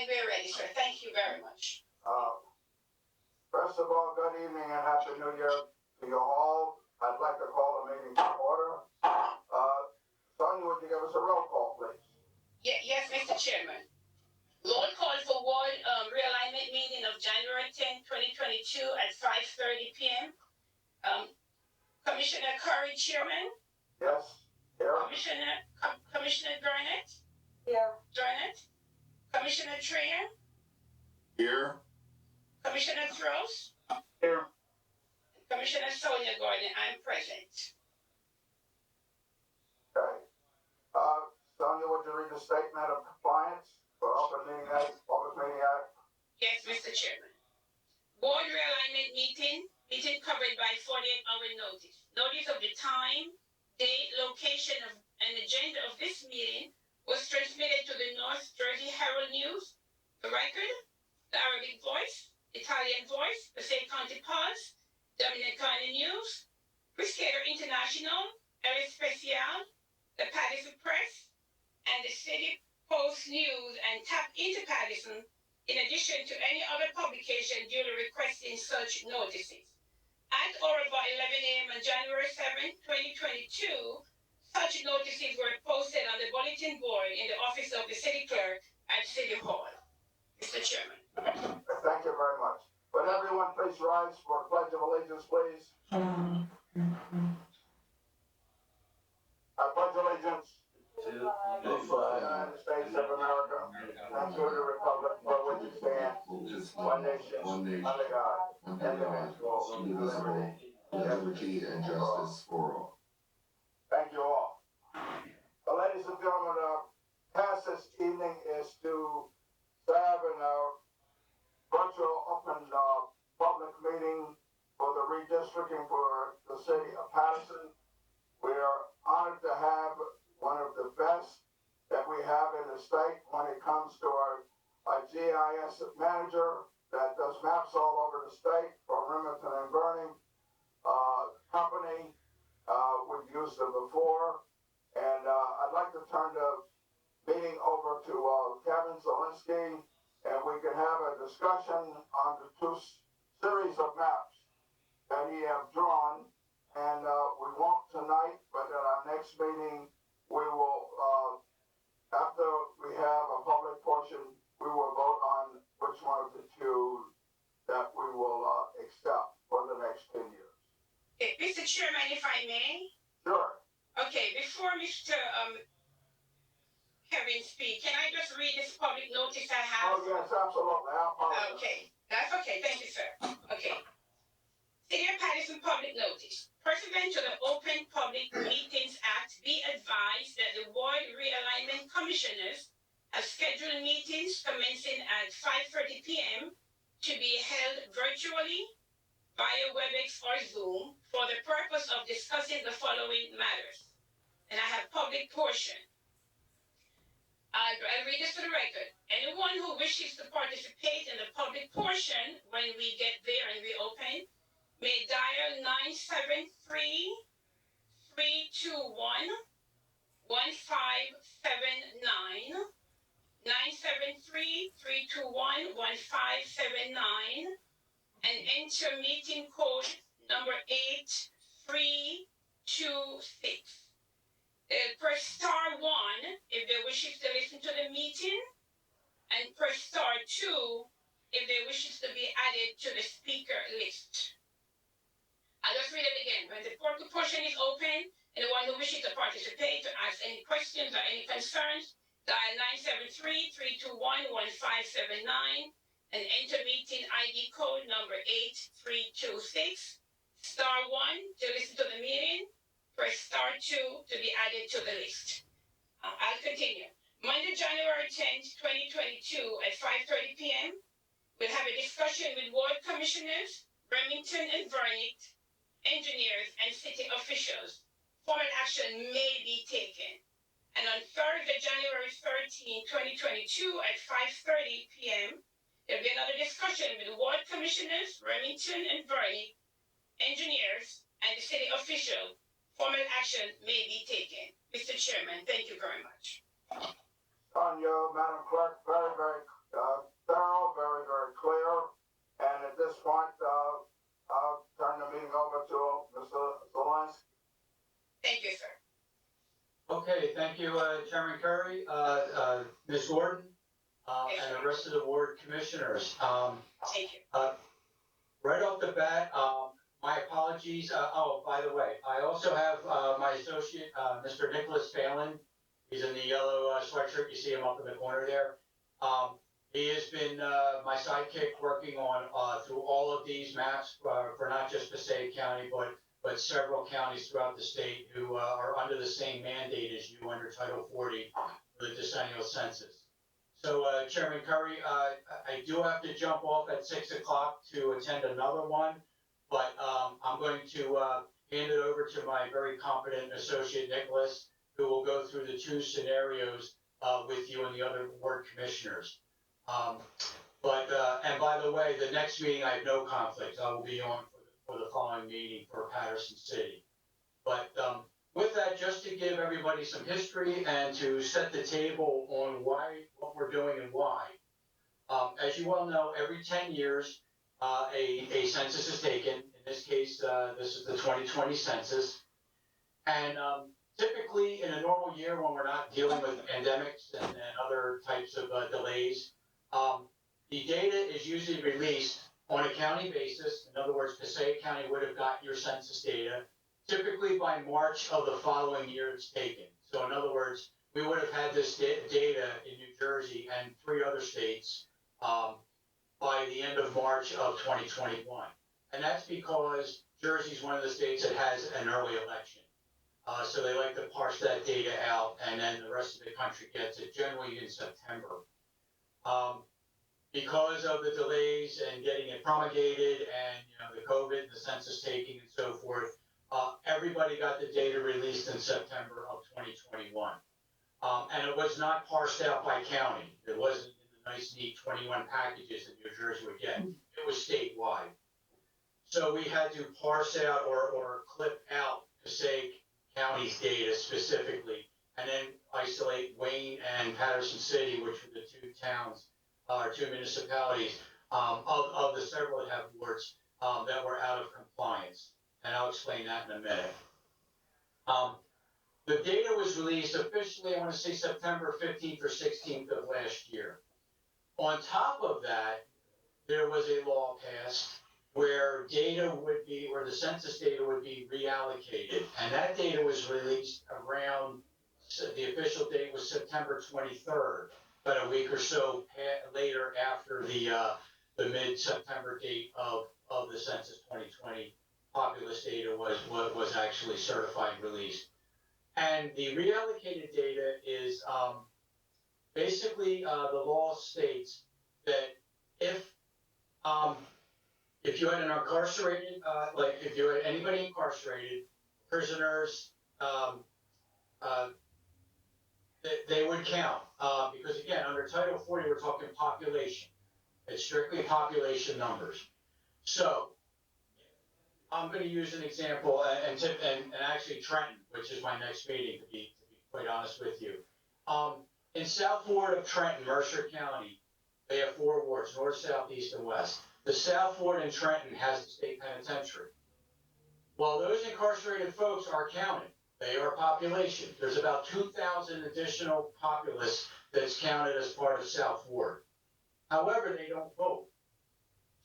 And we're ready, sir. Thank you very much. First of all, good evening and Happy New Year to you all. I'd like to call the meeting to order. Sonia, would you give us a roll call, please? Yes, Mr. Chairman. Roll call for ward realignment meeting of January 10, 2022 at 5:30 p.m. Commissioner Curry, Chairman. Yes. Here. Commissioner Burnett. Here. Burnett. Commissioner Trahan. Here. Commissioner Throws. Here. Commissioner Sonia Gordon, I'm present. Okay. Sonia, would you read the statement of compliance for Open Meeting Act, Public Meeting Act? Yes, Mr. Chairman. Board realignment meeting covered by 48-hour notice. Notice of the time, date, location of and agenda of this meeting was transmitted to the North Jersey Herald News, The Record, The Arabic Voice, Italian Voice, the Passaic County Pulse, Dominicana News, Pesquero International, El Especial, the Paterson Press, and the City Post News, and tap into Paterson in addition to any other publication duly requesting such notices. At or about 11 a.m. on January 7, 2022, such notices were posted on the bulletin board in the office of the City Clerk at City Hall. Mr. Chairman. Thank you very much. Would everyone please rise for the Pledge of Allegiance, please? I pledge allegiance To to the United States of America and to the Republic for which it stands, one nation, under God, indivisible, with liberty and justice for all. Thank you all. Ladies and gentlemen, task this evening is to serve in a virtual open public meeting for the redistricting for the city of Paterson. We are honored to have one of the best that we have in the state when it comes to our GIS manager that does maps all over the state for Remington and Burning company. We've used them before. And I'd like to turn the meeting over to Kevin Zielinski, and we can have a discussion on the two series of maps that he have drawn. And we won't tonight, but at our next meeting, we will, after we have a public portion, we will vote on which one of the two that we will accept for the next 10 years. Okay, Mr. Chairman, if I may. Sure. Okay, before Mr. Kevin speak, can I just read this public notice I have? Oh, yes, absolutely. I apologize. Okay, that's okay. Thank you, sir. Okay. City of Paterson public notice. Pursuant to the Open Public Meetings Act, be advised that the Ward Realignment Commissioners have scheduled meetings commencing at 5:30 p.m. to be held virtually via WebEx or Zoom for the purpose of discussing the following matters. And I have public portion. I'll read this for the record. Anyone who wishes to participate in the public portion when we get there and we open may dial 973-321-1579, 973-321-1579, and enter meeting code number 8326. Press star 1 if they wish to listen to the meeting, and press star 2 if they wish to be added to the speaker list. I'll just read it again. When the public portion is open, anyone who wishes to participate, to ask any questions or any concerns, dial 973-321-1579 and enter meeting ID code number 8326. Star 1 to listen to the meeting. Press star 2 to be added to the list. I'll continue. Monday, January 10th, 2022 at 5:30 p.m. We'll have a discussion with ward commissioners, Remington and Vernick, engineers, and city officials. Formal action may be taken. And on Thursday, January 13, 2022 at 5:30 p.m., there'll be another discussion with ward commissioners, Remington and Vernick, engineers, and the city official. Formal action may be taken. Mr. Chairman, thank you very much. Sonia, Madam Clerk, very, very thorough, very, very clear. And at this point, I'll turn the meeting over to Mr. Zelensky. Thank you, sir. Okay, thank you, Chairman Curry, Ms. Gordon, and the rest of the board commissioners. Thank you. Right off the bat, my apologies. Oh, by the way, I also have my associate, Mr. Nicholas Phelan. He's in the yellow sweatshirt. You see him up in the corner there. He has been my sidekick working on through all of these maps for not just Passaic County, but several counties throughout the state who are under the same mandate as you under Title 40 for the decennial census. So, Chairman Curry, I do have to jump off at 6 o'clock to attend another one, but I'm going to hand it over to my very competent associate, Nicholas, who will go through the two scenarios with you and the other board commissioners. And by the way, the next meeting, I have no conflicts. I will be on for the following meeting for Paterson City. But with that, just to give everybody some history and to set the table on what we're doing and why. As you well know, every 10 years, a census is taken. In this case, this is the 2020 census. And typically, in a normal year when we're not dealing with pandemics and other types of delays, the data is usually released on a county basis. In other words, Passaic County would have got your census data typically by March of the following year it's taken. So in other words, we would have had this data in New Jersey and 3 other states by the end of March of 2021. And that's because Jersey is one of the states that has an early election. So they like to parse that data out, and then the rest of the country gets it generally in September. Because of the delays and getting it promulgated and the COVID, the census taking and so forth, everybody got the data released in September of 2021. And it was not parsed out by county. It wasn't in the nice, neat 21 packages that New Jersey would get. It was statewide. So we had to parse out or clip out Passaic County's data specifically, and then isolate Wayne and Paterson City, which were the 2 towns, or 2 municipalities of the several that have boards that were out of compliance. And I'll explain that in a minute. The data was released officially, I want to say September 15th or 16th of last year. On top of that, there was a law passed where the census data would be reallocated. And that data was released around, the official date was September 23rd, about a week or so later after the mid-September date of the census 2020 populous data was actually certified and released. And the reallocated data is basically the law states that if you had an incarcerated, like if you had anybody incarcerated, prisoners, they would count. Because again, under Title 40, we're talking population. It's strictly population numbers. So I'm going to use an example, and actually Trenton, which is my next meeting, to be quite honest with you. In South Ward of Trenton, Mercer County, they have 4 wards, north, south, east, and west. The South Ward in Trenton has the state penitentiary. Well, those incarcerated folks are counted. They are population. There's about 2,000 additional populace that's counted as part of South Ward. However, they don't vote.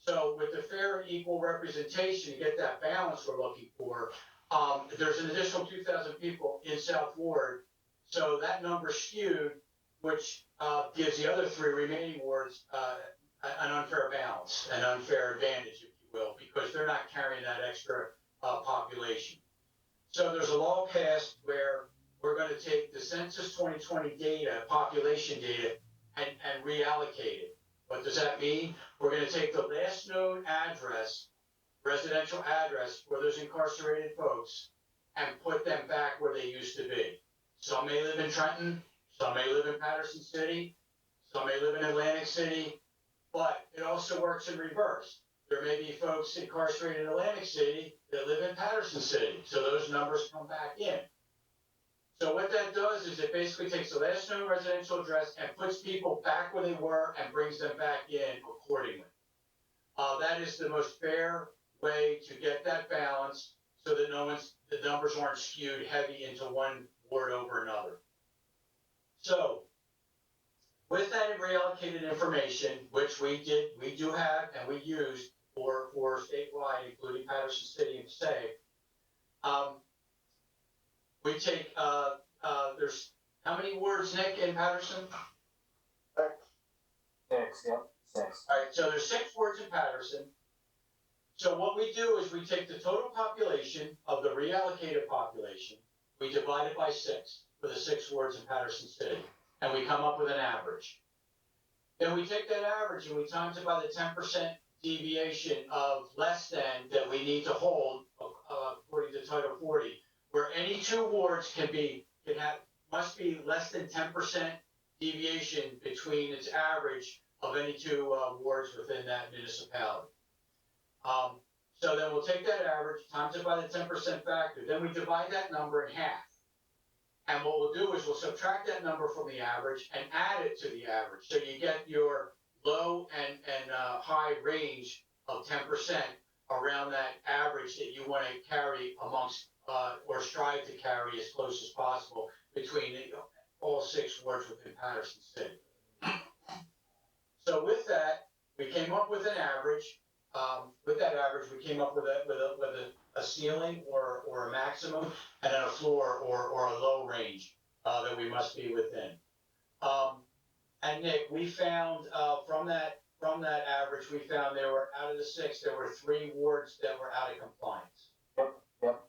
So with the fair and equal representation, to get that balance we're looking for, there's an additional 2,000 people in South Ward. So that number skewed, which gives the other 3 remaining wards an unfair balance, an unfair advantage, if you will, because they're not carrying that extra population. So there's a law passed where we're going to take the Census 2020 data, population data, and reallocate it. What does that mean? We're going to take the last known address, residential address for those incarcerated folks, and put them back where they used to be. Some may live in Trenton, some may live in Paterson City, some may live in Atlantic City, but it also works in reverse. There may be folks incarcerated in Atlantic City that live in Paterson City, so those numbers come back in. So what that does is it basically takes the last known residential address and puts people back where they were and brings them back in accordingly. That is the most fair way to get that balance so that the numbers aren't skewed heavy into one ward over another. So with that reallocated information, which we do have and we used for statewide, including Paterson City and Passaic, we take, there's how many wards, Nick, in Paterson? X. 6, yep, 6. All right, so there's 6 wards in Paterson. So what we do is we take the total population of the reallocated population, we divide it by 6 for the 6 wards in Paterson City, and we come up with an average. Then we take that average and we times it by the 10% deviation of less than that we need to hold, according to Title 40, where any 2 wards must be less than 10% deviation between its average of any 2 wards within that municipality. So then we'll take that average, times it by the 10% factor, then we divide that number in half. And what we'll do is we'll subtract that number from the average and add it to the average. So you get your low and high range of 10% around that average that you want to carry amongst, or strive to carry as close as possible between all 6 wards within Paterson City. So with that, we came up with an average. With that average, we came up with a ceiling or a maximum, and then a floor or a low range that we must be within. And Nick, we found from that average, we found there were, out of the 6, there were 3 wards that were out of compliance. Yep.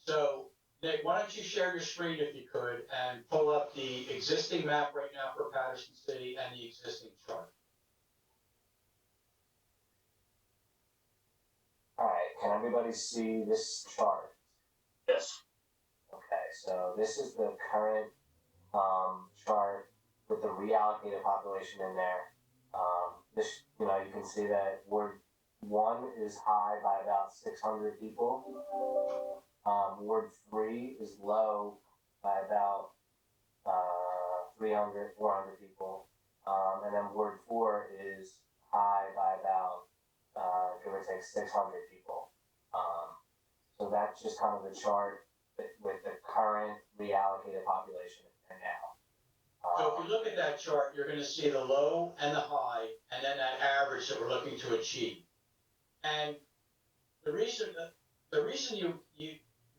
So Nick, why don't you share your screen if you could and pull up the existing map right now for Paterson City and the existing chart. Alright, can everybody see this chart? Yes. Okay, so this is the current chart with the reallocated population in there. This, you can see that Ward 1 is high by about 600 people. Ward 3 is low by about 300, 400 people. And then Ward 4 is high by about, give or take, 600 people. So that's just kind of the chart with the current reallocated population in now. So if you look at that chart, you're going to see the low and the high, and then that average that we're looking to achieve. And the reason you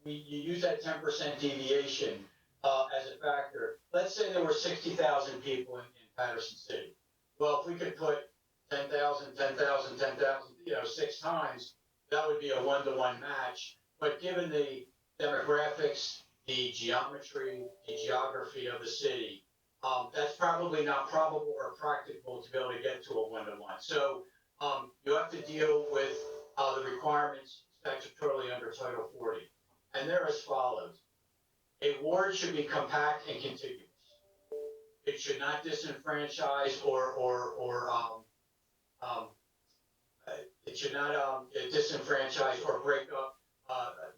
use that 10% deviation as a factor, let's say there were 60,000 people in Paterson City. Well, if we could put 10,000, 10,000, 10,000, 6 times, that would be a 1-to-1 match. But given the demographics, the geometry, the geography of the city, that's probably not probable or practical to be able to get to a 1-to-1. So you have to deal with the requirements statutorily under Title 40. And they're as follows. A ward should be compact and contiguous. It should not disenfranchise it should not disenfranchise or break up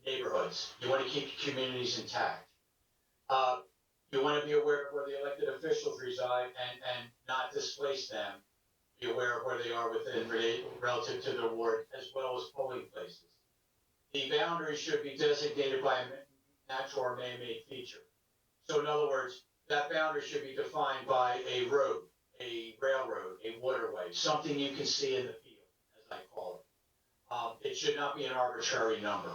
neighborhoods. You want to keep communities intact. You want to be aware of where the elected officials reside and not displace them. Be aware of where they are relative to their ward, as well as polling places. The boundary should be designated by a natural or man-made feature. So in other words, that boundary should be defined by a road, a railroad, a waterway, something you can see in the field, as I call it. It should not be an arbitrary number.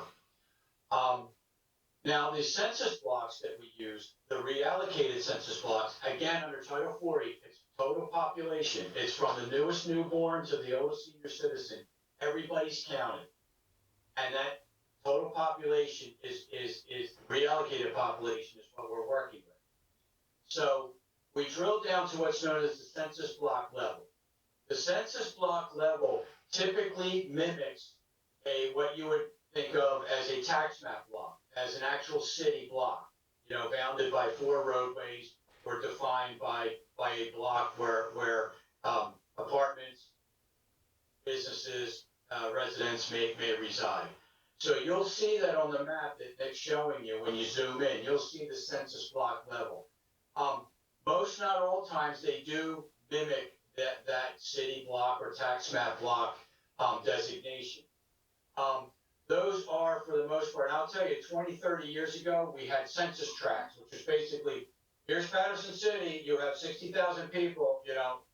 Now, the census blocks that we use, the reallocated census blocks, again, under Title 40, it's total population. It's from the newest newborn to the oldest senior citizen. Everybody's counted. And that total population is reallocated population is what we're working with. So we drill down to what's known as the census block level. The census block level typically mimics what you would think of as a tax map block, as an actual city block, bounded by 4 roadways or defined by a block where apartments, businesses, residents may reside. So you'll see that on the map that's showing you when you zoom in, you'll see the census block level. Most, not all times, they do mimic that city block or tax map block designation. Those are, for the most part, I'll tell you, 20, 30 years ago, we had census tracts, which is basically, here's Paterson City, you have 60,000 people,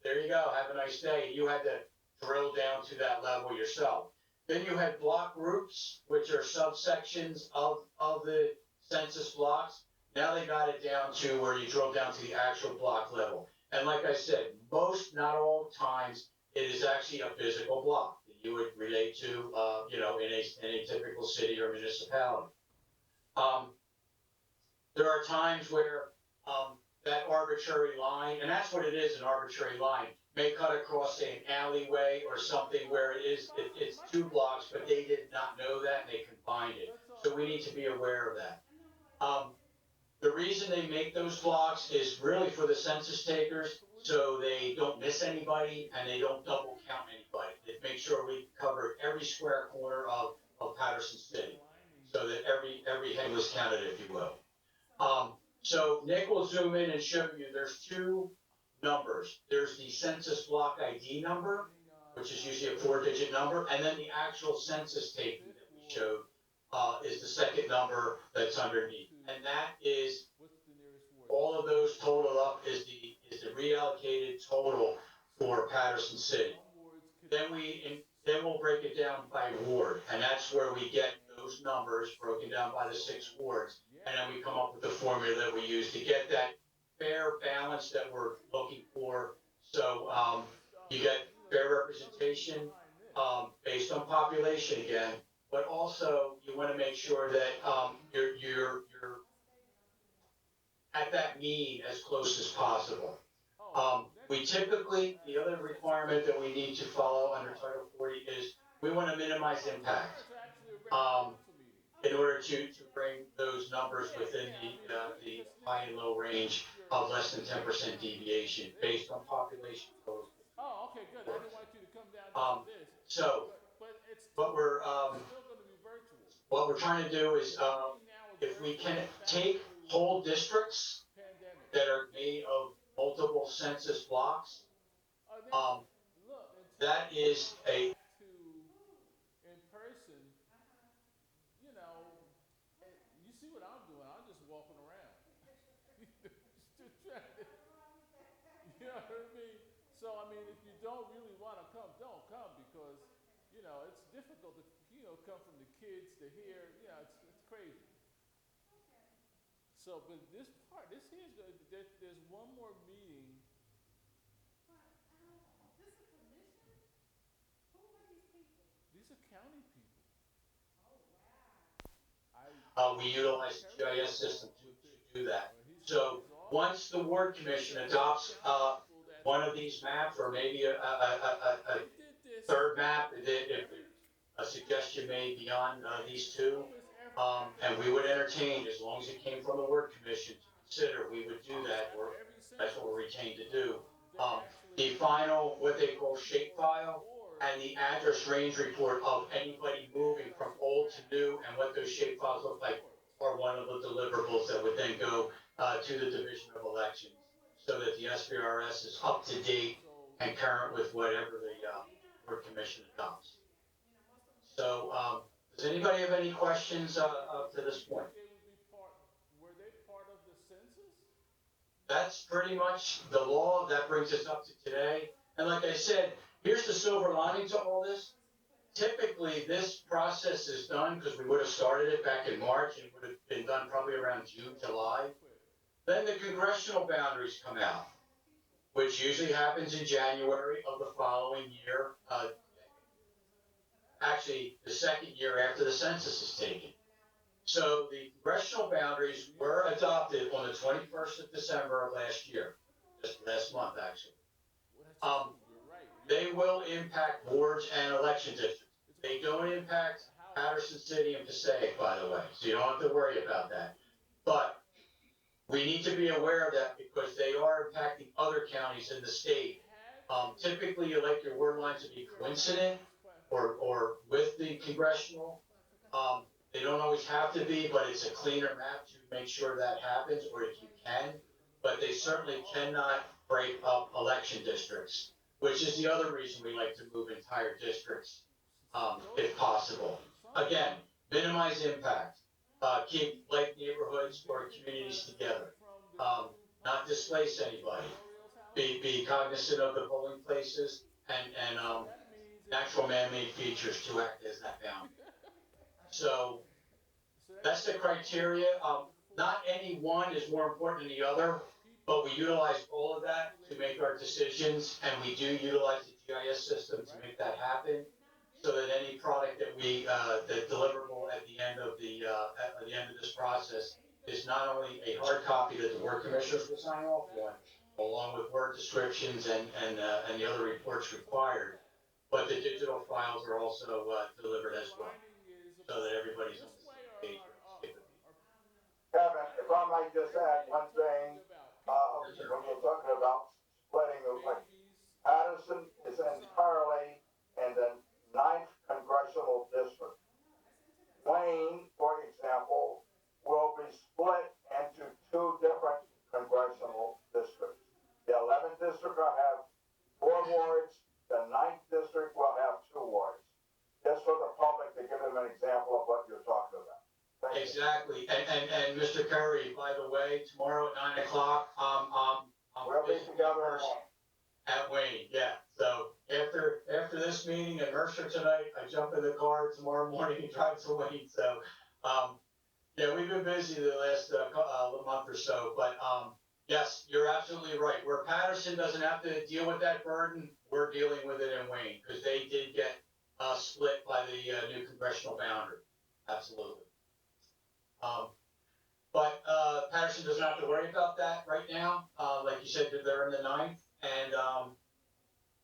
there you go, have a nice day. You had to drill down to that level yourself. Then you had block groups, which are subsections of the census blocks. Now they got it down to where you drill down to the actual block level. And like I said, most, not all times, it is actually a physical block that you would relate to, in a typical city or municipality. There are times where that arbitrary line, and that's what it is, an arbitrary line, may cut across, say, an alleyway or something where it's 2 blocks, but they did not know that and they combined it. So we need to be aware of that. The reason they make those blocks is really for the census takers, so they don't miss anybody and they don't double count anybody. They make sure we cover every square corner of Paterson City, so that every head was counted, if you will. So Nick will zoom in and show you there's 2 numbers. There's the census block ID number, which is usually a 4-digit number, and then the actual census taking that we showed is the second number that's underneath. And that is, all of those totaled up is the reallocated total for Paterson City. Then we'll break it down by ward, and that's where we get those numbers broken down by the 6 wards. And then we come up with the formula that we use to get that fair balance that we're looking for. So you get fair representation based on population again, but also you want to make sure that you're at that mean as close as possible. We typically, the other requirement that we need to follow under Title 40 is we want to minimize impact. In order to bring those numbers within the high and low range of less than 10% deviation based on population totals. Oh, okay, good. I didn't want you to come down to this. So, But it's what we're still going to be virtual. what we're trying to do is, if we can take whole districts Pandemic. that are made of multiple census blocks, Look, that is a to in person, you see what I'm doing. I'm just walking around. You know what I mean? So, if you don't really want to come, don't come because, it's difficult to, come from the kids to here. It's crazy. So, but this here's there's one more meeting. These are county people. we utilize the GIS system to do that. So once the ward commission adopts one of these maps, or maybe a third map, if a suggestion made beyond these 2, and we would entertain, as long as it came from the ward commission to consider, we would do that, or that's what we're retained to do. The final, what they call shapefile, and the address range report of anybody moving from old to new and what those shapefiles look like are one of the deliverables that would then go to the Division of Elections, so that the SBRS is up to date and current with whatever the Board Commission adopts. So, does anybody have any questions up to this point? Were they part of the census? That's pretty much the law. That brings us up to today. And like I said, here's the silver lining to all this. Typically, this process is done, because we would have started it back in March, and it would have been done probably around June, July. Then the congressional boundaries come out, which usually happens in January of the following year, actually the second year after the census is taken. So the congressional boundaries were adopted on the 21st of December of last year, just last month actually. They will impact wards and election districts. They don't impact Paterson City and Passaic, by the way, so you don't have to worry about that. But we need to be aware of that because they are impacting other counties in the state. Typically, you like your word lines to be coincident or with the congressional. They don't always have to be, but it's a cleaner map to make sure that happens, or if you can. But they certainly cannot break up election districts, which is the other reason we like to move entire districts, if possible. Again, minimize impact, keep like neighborhoods or communities together, not displace anybody, be cognizant of the polling places and natural man-made features to act as that boundary. So that's the criteria. Not any one is more important than the other, but we utilize all of that to make our decisions, and we do utilize the GIS system to make that happen. So that any product that we that deliverable at the end of the end of this process is not only a hard copy that the board commissioners will sign off on, along with word descriptions and the other reports required, but the digital files are also delivered as well, so that everybody's on the same page. Kevin, if I might just add one thing, when you're talking about splitting, like Paterson is entirely in the 9th congressional district. Wayne, for example, will be split into 2 different congressional districts. The 11th district will have 4 wards, the 9th district will have 2 wards. Just for the public to give them an example of what you're talking about. Exactly, and Mr. Curry, by the way, tomorrow at 9 o'clock, We'll be together at Wayne, yeah. So after this meeting at Mercer tonight, I jump in the car tomorrow morning and drive to Wayne. So, yeah, we've been busy the last month or so, but yes, you're absolutely right. Where Paterson doesn't have to deal with that burden, we're dealing with it in Wayne because they did get split by the new congressional boundary. Absolutely. But Paterson doesn't have to worry about that right now. Like you said, they're in the 9th, and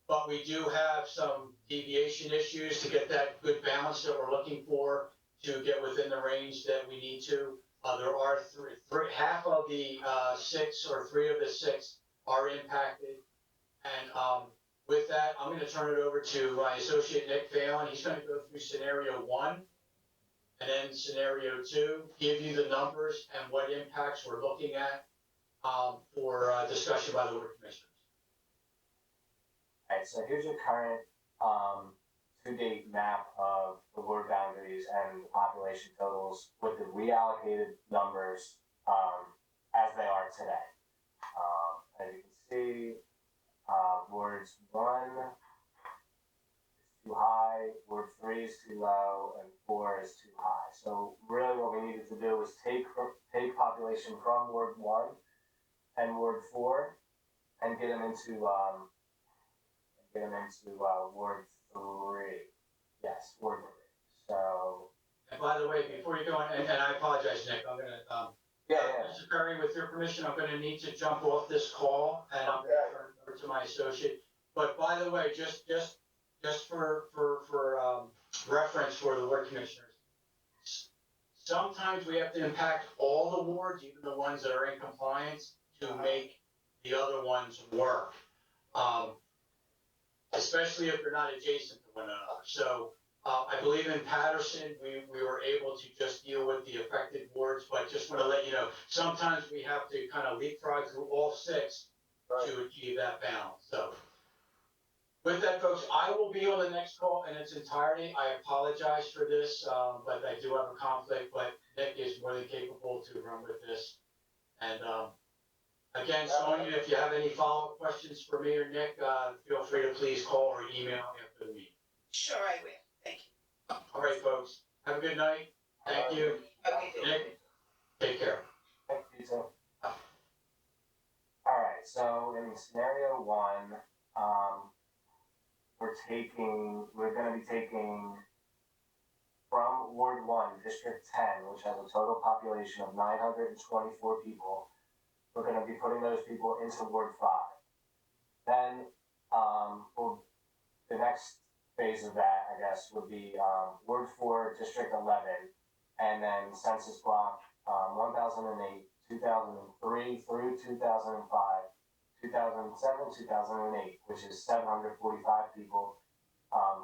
but we do have some deviation issues to get that good balance that we're looking for to get within the range that we need to. There are half of the 6 or 3 of the 6 are impacted, and with that, I'm going to turn it over to my associate Nick Phelan. He's going to go through scenario 1. And then scenario 2, give you the numbers and what impacts we're looking at for discussion by the board commissioners. Alright, so here's your current to-date map of the ward boundaries and population totals with the reallocated numbers as they are today. As you can see, wards 1 too high, ward 3 is too low, and 4 is too high. So really what we needed to do was take population from ward 1 and ward 4 and get them into ward 3. Yes, ward 3. So. And by the way, before you go on, and I apologize, Nick, I'm gonna Mr. Curry, with your permission, I'm gonna need to jump off this call and I'm gonna turn it over to my associate. But by the way, just for reference for the ward commissioners, sometimes we have to impact all the wards, even the ones that are in compliance, to make the other ones work. Especially if they're not adjacent to one another. So I believe in Paterson, we were able to just deal with the affected wards, but just want to let you know, sometimes we have to kind of leapfrog through all 6 to achieve that balance. So with that, folks, I will be on the next call in its entirety. I apologize for this, but I do have a conflict, but Nick is more than capable to run with this. And again, Sonia, if you have any follow-up questions for me or Nick, feel free to please call or email after the meeting. Sure, I will. Thank you. All right, folks. Have a good night. Thank you. Okay. Nick, take care. Thank you, too. Alright, so in scenario 1, we're going to be taking from Ward 1, District 10, which has a total population of 924 people. We're going to be putting those people into Ward 5. Then, the next phase of that, I guess, would be Ward 4, District 11, and then Census Block 1008, 2003 through 2005, 2007, 2008, which is 745 people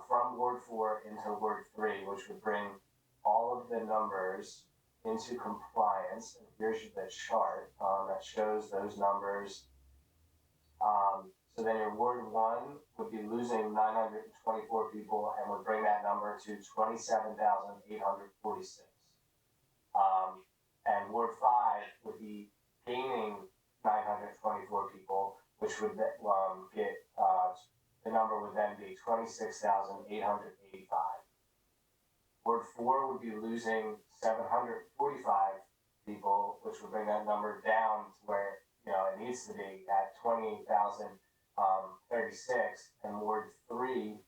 from Ward 4 into Ward 3, which would bring all of the numbers into compliance. And here's the chart that shows those numbers. So then your Ward 1 would be losing 924 people and would bring that number to 27,846. And Ward 5 would be gaining 924 people, which would get, the number would then be 26,885. Ward 4 would be losing 745 people, which would bring that number down to where, it needs to be at 28,036, and Ward 3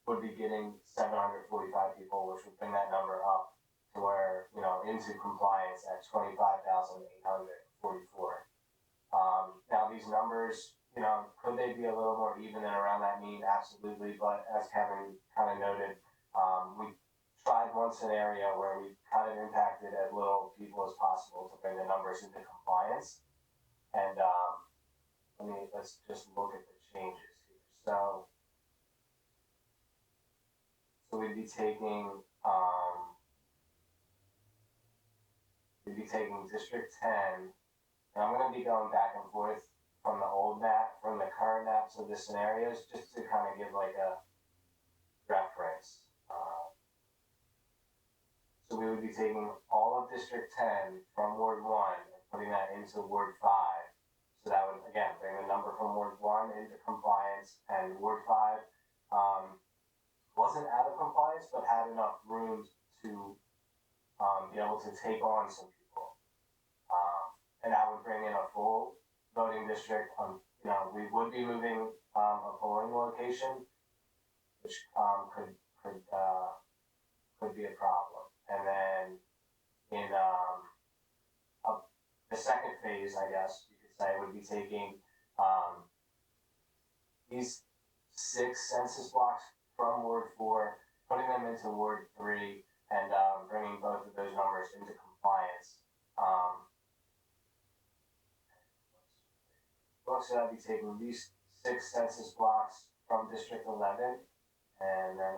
would be getting 745 people, which would bring that number up to where, into compliance at 25,844. Now these numbers, could they be a little more even and around that mean? Absolutely, but as Kevin kind of noted, we tried one scenario where we kind of impacted as little people as possible to bring the numbers into compliance. And let's just look at the changes here. So we'd be taking District 10, and I'm going to be going back and forth from the old map, from the current maps of the scenarios, just to kind of give like a reference. So we would be taking all of District 10 from Ward 1 and putting that into Ward 5. So that would, again, bring the number from Ward 1 into compliance, and Ward 5 wasn't out of compliance, but had enough room to be able to take on some people. And that would bring in a full voting district. We would be moving a polling location, which could be a problem. And then in the second phase, I guess you could say, would be taking these 6 census blocks from Ward 4, putting them into Ward 3, and bringing both of those numbers into compliance. So I'd be taking these 6 census blocks from District 11, and then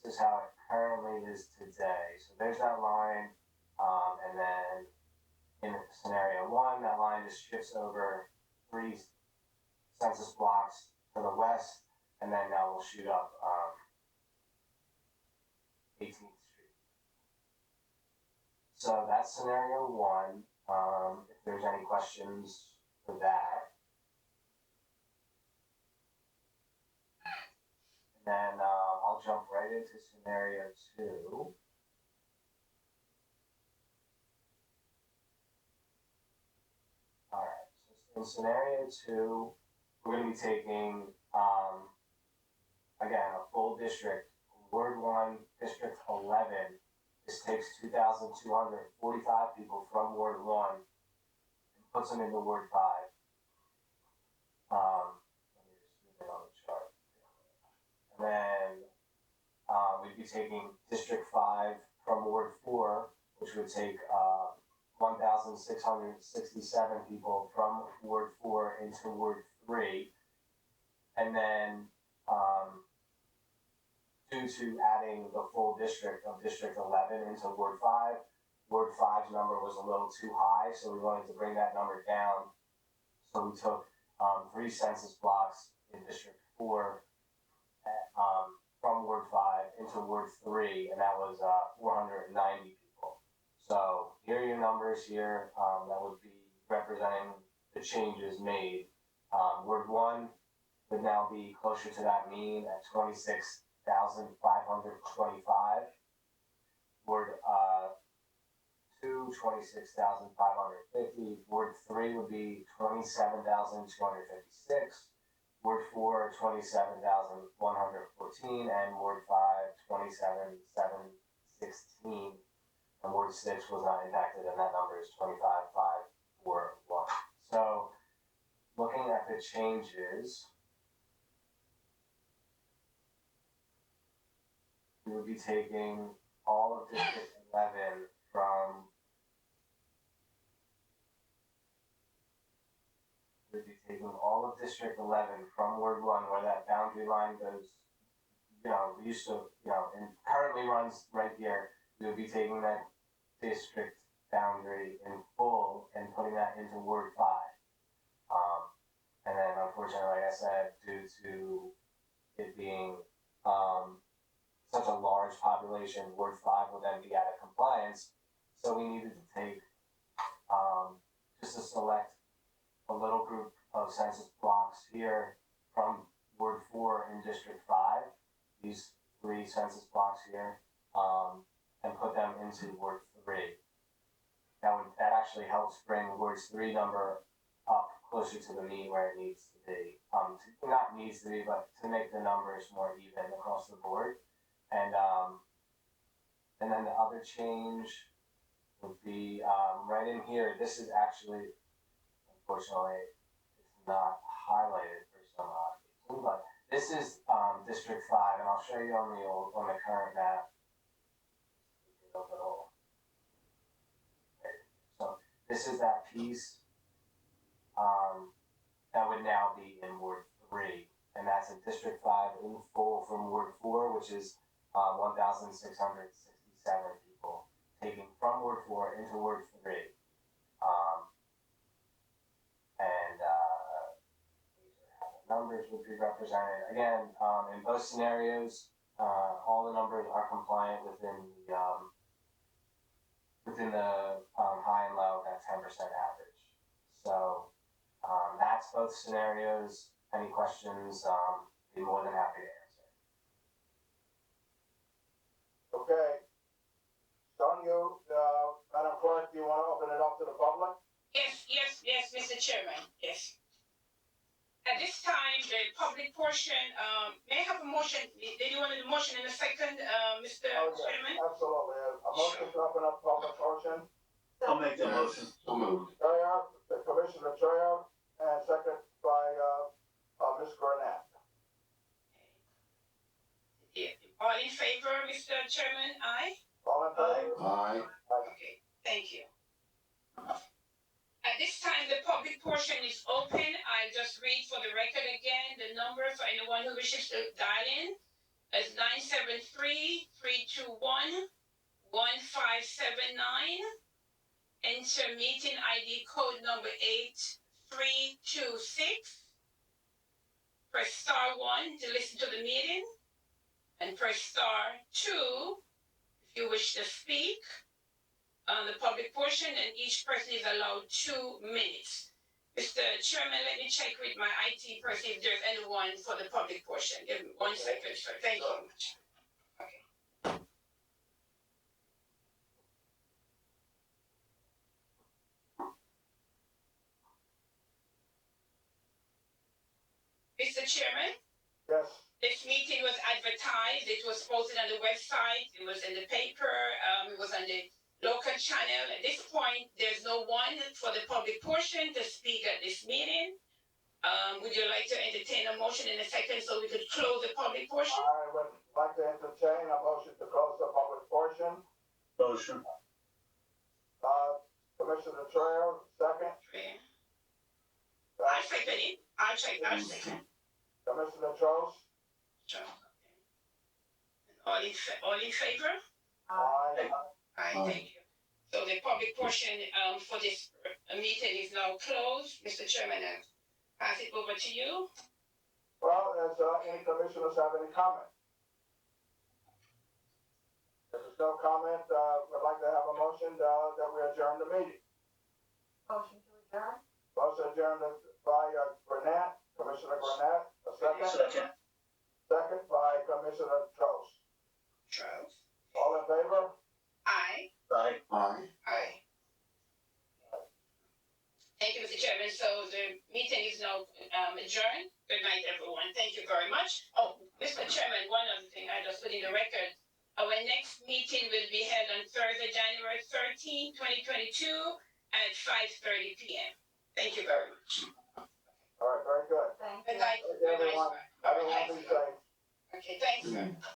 this is how it currently is today. So there's that line, and then in scenario 1, that line just shifts over 3 census blocks to the west, and then now we'll shoot up 18th Street. So that's scenario 1. If there's any questions for that. And then I'll jump right into scenario 2. Alright, so in scenario 2, we're going to be taking, again, a full district. Ward 1, District 11. This takes 2,245 people from Ward 1 and puts them into Ward 5. Let me just move it on the chart. And then we'd be taking District 5 from Ward 4, which would take 1,667 people from Ward 4 into Ward 3. And then due to adding the full district of District 11 into Ward 5, Ward 5's number was a little too high, so we wanted to bring that number down. So we took 3 census blocks in District 4 from Ward 5 into Ward 3, and that was 490 people. So here are your numbers here that would be representing the changes made. Ward 1 would now be closer to that mean at 26,525. Ward 2, 26,550. Ward 3 would be 27,256. Ward 4, 27,114. And Ward 5, 27,716. And Ward 6 was not impacted, and that number is 25,541. So, looking at the changes, we would be taking all of District 11 from Ward 11 from Ward 1, where that boundary line goes used to, and currently runs right here. We would be taking that district boundary in full and putting that into Ward 5. And then unfortunately, like I said, due to it being such a large population, Ward 5 would then be out of compliance. So we needed to take just to select a little group of census blocks here from Ward 4 in District 5, these 3 census blocks here, and put them into Ward 3. That actually helps bring Ward's 3 number up closer to the mean where it needs to be. Not needs to be, but to make the numbers more even across the board. And then the other change would be right in here. This is actually, unfortunately, it's not highlighted for some odd reason, but this is District 5, and I'll show you on the current map. So this is that piece that would now be in Ward 3, and that's in District 5 in full from Ward 4, which is 1,667 people taken from Ward 4 into Ward 3. And these are how the numbers would be represented. Again, in both scenarios, all the numbers are compliant within the high and low at 10% average. So that's both scenarios. Any questions? Be more than happy to answer. Okay. Sonia, Madam Clerk, do you want to open it up to the public? Yes, Mr. Chairman, yes. At this time, the public portion, may I have a motion? Did you want a motion in a second, Mr. Chairman? Absolutely. A motion to open up public portion. I'll make that motion. So moved. Chair, Commissioner Chair, and second by Ms. Gurnett. Yeah. All in favor, Mr. Chairman? Aye? All in favor? Aye. Okay, thank you. At this time, the public portion is open. I'll just read for the record again the number for anyone who wishes to dial in. It's 973-321-1579. Enter meeting ID code number 8326. Press star 1 to listen to the meeting, and press star 2 if you wish to speak on the public portion, and each person is allowed 2 minutes. Mr. Chairman, let me check with my IT person if there's anyone for the public portion. Give me 1 second, sir. Thank you very much. Okay. Mr. Chairman? Yes. This meeting was advertised. It was posted on the website. It was in the paper. It was on the local channel. At this point, there's no one for the public portion to speak at this meeting. Would you like to entertain a motion in a second so we could close the public portion? I would like to entertain a motion to close the public portion. Motion. Commissioner Chair, second. I'll second it. I'll second. Commissioner Trost. Sure. All in favor? Aye. Aye, thank you. So the public portion for this meeting is now closed. Mr. Chairman, I'll pass it over to you. Well, does any commissioners have any comment? If there's no comment, we'd like to have a motion that we adjourn the meeting. Motion to adjourn? Motion adjourned by Gurnett, Commissioner Gurnett, a second. Second. Second by Commissioner Trost. Charles? All in favor? Aye. Aye. Aye. Aye. Thank you, Mr. Chairman. So the meeting is now adjourned. Good night, everyone. Thank you very much. Oh, Mr. Chairman, one other thing I just put in the record. Our next meeting will be held on Thursday, January 13, 2022 at 5:30 p.m. Thank you very much. All right, very good. Thank Good you. night. Thank you, everyone. All Everyone right, be safe. okay, thanks, sir.